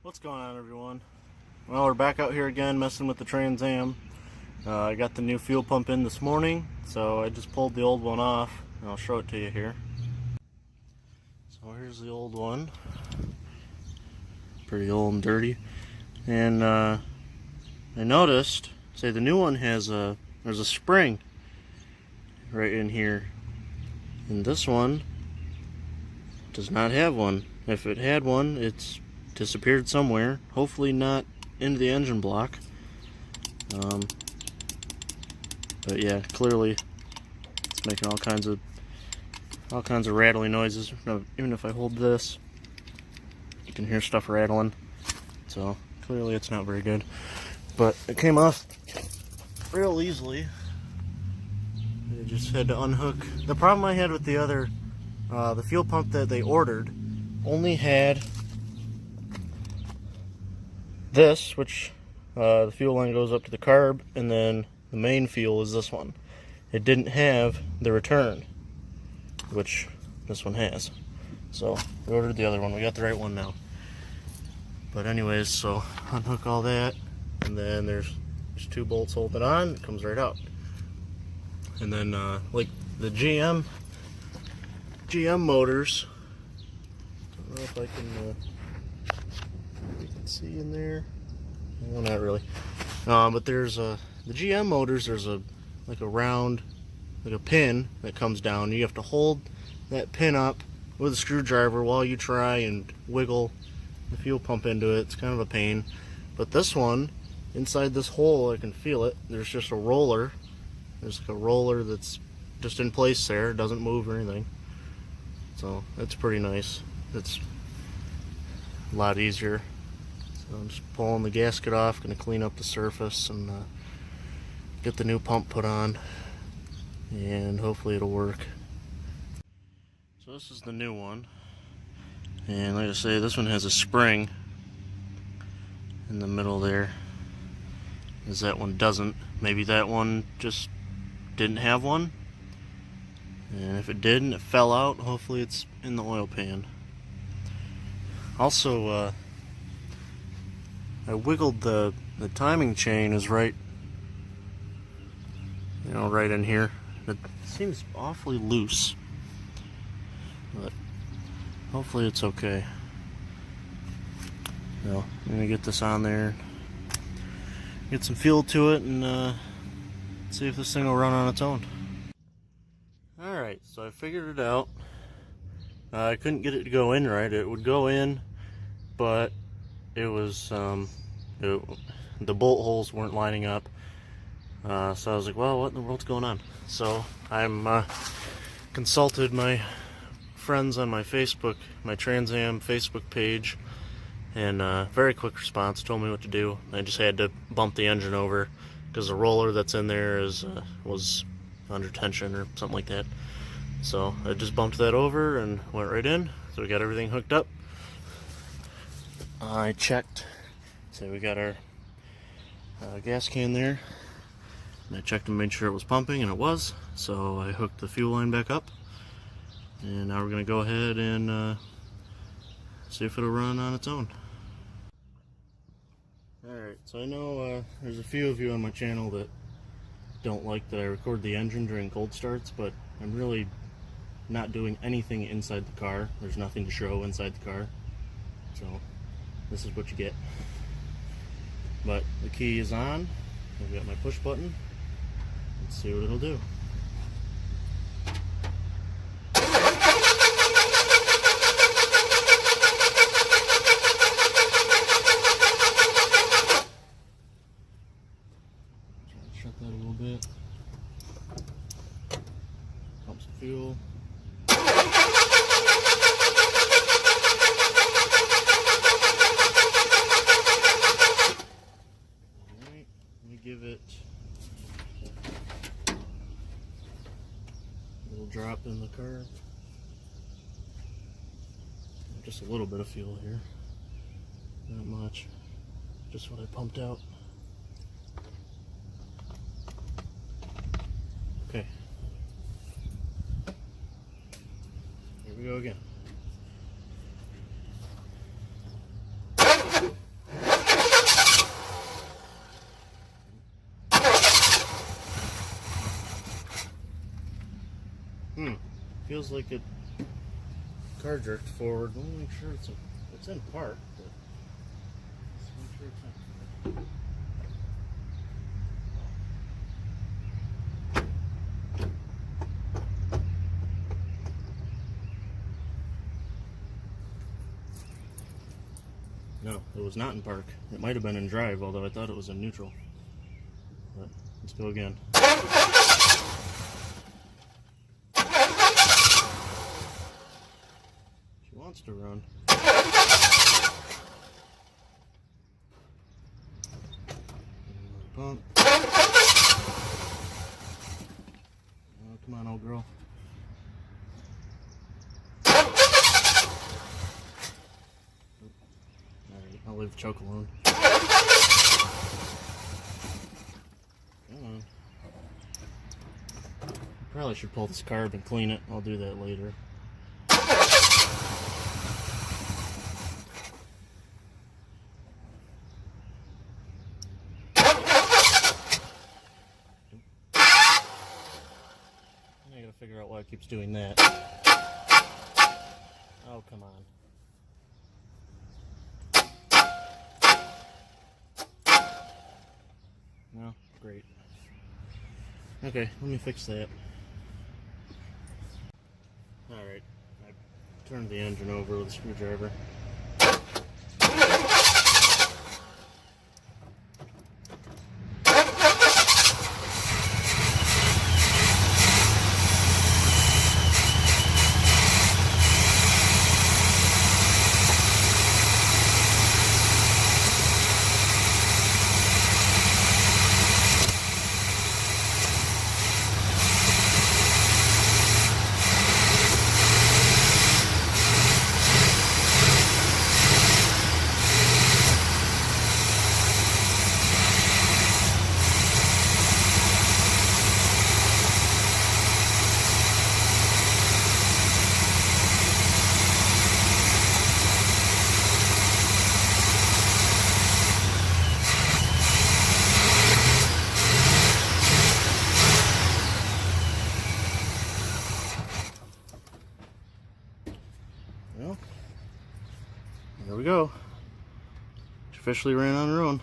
What's going on, everyone? Well, we're back out here again messing with the Trans Am. I got the new fuel pump in this morning, so I just pulled the old one off, and I'll show it to you here. So here's the old one. Pretty old and dirty. And I noticed, say the new one has there's a spring right in here, and this one does not have one. If it had one, it's disappeared somewhere. Hopefully not into the engine block. But yeah, clearly it's making all kinds of rattling noises. Even if I hold this, you can hear stuff rattling. So clearly it's not very good. But it came off real easily. I just had to unhook. The problem I had with the other, the fuel pump that they ordered, only had this, which the fuel line goes up to the carb, and then the main fuel is this one. It didn't have the return, which this one has. So we ordered the other one. We got the right one now. But anyways, so unhook all that, and then there's two bolts holding it on. It comes right out. And then like the GM motors, I don't know if I can you can see in there. Well, not really. But there's the GM motors. There's a round, like a pin that comes down. You have to hold that pin up with a screwdriver while you try and wiggle the fuel pump into it. It's kind of a pain. But this one, inside this hole, I can feel it. There's just a roller. There's like a roller that's just in place there. It doesn't move or anything. So that's pretty nice. It's a lot easier. So I'm just pulling the gasket off, going to clean up the surface and get the new pump put on, and hopefully it'll work. So this is the new one, and like I say, this one has a spring in the middle there, as that one doesn't. Maybe that one just didn't have one, and if it did and it fell out, hopefully it's in the oil pan. Also, I wiggled the timing chain is right, right in here. It seems awfully loose, but hopefully it's okay. So I'm gonna get this on there, get some fuel to it, and see if this thing will run on its own. Alright, so I figured it out. I couldn't get it to go in right. It would go in, but it was the bolt holes weren't lining up. So I was like, well, what in the world's going on? So I'm consulted my friends on my Facebook, my Trans Am Facebook page, and very quick response, told me what to do. I just had to bump the engine over because the roller that's in there was under tension or something like that. So I just bumped that over and went right in. So we got everything hooked up. I checked, so we got our gas can there, and I checked and made sure it was pumping, and it was. So I hooked the fuel line back up, and now we're going to go ahead and see if it'll run on its own. Alright, so I know there's a few of you on my channel that don't like that I record the engine during cold starts, but I'm really not doing anything inside the car. There's nothing to show inside the car, so this is what you get. But the key is on. I've got my push button. Let's see what it'll do. Try to shut that a little bit. Pump some fuel. Give it a little drop in the curve. Just a little bit of fuel here. Not much. Just what I pumped out. Okay. Here we go again. feels like it car jerked forward. Let me make sure it's in park. But let's make sure it's in park. No, it was not in park. It might have been in drive, although I thought it was in neutral. But let's go again. She wants to run. Pump. Oh, come on, old girl. I'll leave the choke alone. Come on. Probably should pull this carb and clean it. I'll do that later. I gotta figure out why it keeps doing that. Oh, come on. No, great. Okay, let me fix that. Alright, I turned the engine over with a screwdriver. Well, there we go. She officially ran on her own.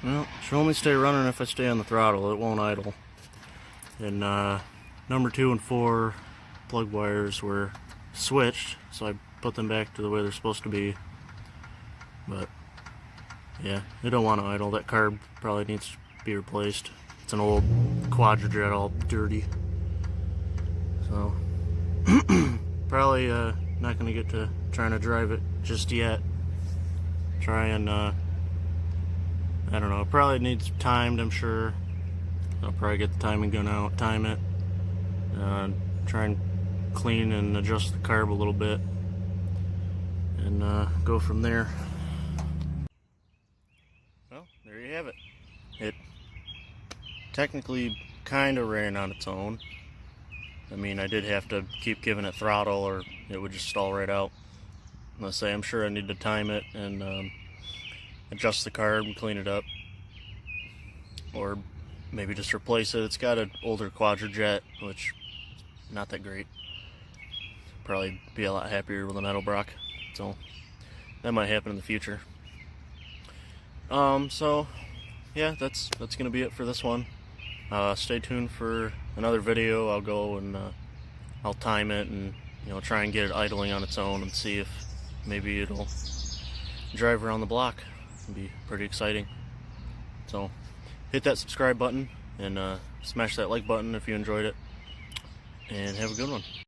Well, she'll only stay running if I stay on the throttle. It won't idle. And number 2 and 4 plug wires were switched, so I put them back to the way they're supposed to be. But yeah, they don't want to idle. That carb probably needs to be replaced. It's an old Quadrajet, all dirty. So probably not going to get to trying to drive it just yet. Try and I don't know, it probably needs timed, I'm sure. I'll probably get the timing gun out, time it, try and clean and adjust the carb a little bit, and go from there. Well, there you have it. It technically kind of ran on its own. I mean, I did have to keep giving it throttle or it would just stall right out. Let's say I'm sure I need to time it and adjust the carb and clean it up, or maybe just replace it. It's got an older Quadrajet, which is not that great. Probably be a lot happier with an Edelbrock, so that might happen in the future. So yeah, that's gonna be it for this one. Stay tuned for another video. I'll go and I'll time it and try and get it idling on its own and see if maybe it'll drive around the block. Be pretty exciting. So hit that subscribe button and smash that like button if you enjoyed it, and have a good one.